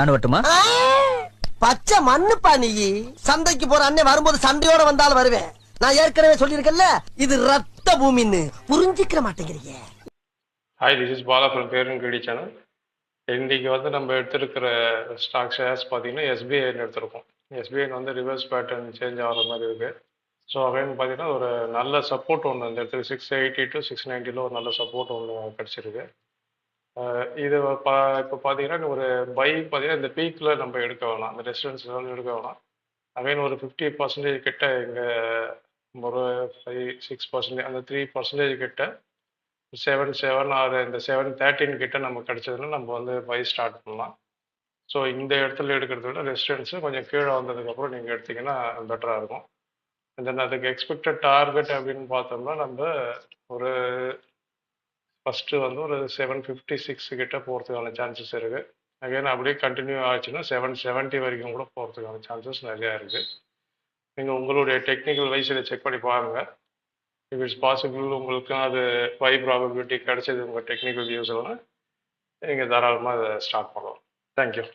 நான் வரட்டுமா? பச்சை மண்ணுப்பா நீ. சந்தைக்கு போற அண்ணே வரும்போது சண்டையோட வந்தாலும் வருவேன். நான் ஏற்கனவே சொல்லியிருக்கேன்ல, இது ரத்த பூமின்னு புரிஞ்சிக்க மாட்டேங்கிறீங்க. Hi, this is Bala from பேரன் கிரெடி சேனல். இன்றைக்கி வந்து நம்ம எடுத்திருக்கிற ஸ்டாக் ஷேர்ஸ் பார்த்தீங்கன்னா எஸ்பிஐன்னு எடுத்திருக்கோம். எஸ்பிஐன்னு வந்து ரிவர்ஸ் பேட்டர்ன் சேஞ்ச் ஆகிற மாதிரி இருக்குது. ஸோ அப்படின்னு பார்த்தீங்கன்னா ஒரு நல்ல சப்போர்ட் ஒன்று இந்த இடத்துல 680 to 690 ஒரு நல்ல சப்போர்ட் ஒன்று கிடச்சிருக்கு. இது இப்போ பார்த்தீங்கன்னா ஒரு பை பார்த்தீங்கன்னா இந்த பீக்கில் நம்ம எடுக்க வேணாம், இந்த ரெசிடென்ஸ் எடுக்க வேணாம். அகைன் ஒரு 50% கிட்ட இங்கே ஒரு 5-6% அந்த 3% கிட்ட 7 ஆர் இந்த 713 கிட்ட நமக்கு கிடைச்சதுன்னா நம்ம வந்து பை ஸ்டார்ட் பண்ணலாம். ஸோ இந்த இடத்துல எடுக்கிறத விட ரெசிடென்ஸு கொஞ்சம் கீழே வந்ததுக்கப்புறம் நீங்கள் எடுத்திங்கன்னா பெட்டராக இருக்கும். தென் அதுக்கு எக்ஸ்பெக்டட் டார்கெட் அப்படின்னு பார்த்தோம்னா நம்ம ஒரு ஃபஸ்ட்டு வந்து ஒரு 756 கிட்ட போகிறதுக்கான சான்சஸ் இருக்குது. அகைன் அப்படியே கண்டினியூ ஆச்சுன்னா 770 வரைக்கும் கூட போகிறதுக்கான சான்சஸ் நிறையா இருக்குது. நீங்கள் உங்களுடைய டெக்னிக்கல் வைஸ் இதை செக் பண்ணி பாருங்கள். இஃப் இட்ஸ் பாசிபிள் உங்களுக்கும் அது பை ப்ராபபிலிட்டி கிடைச்சது உங்கள் டெக்னிக்கல் வியூஸ்லாம் நீங்கள் தாராளமாக அதை ஸ்டார்ட் பண்ணலாம். தேங்க்யூ.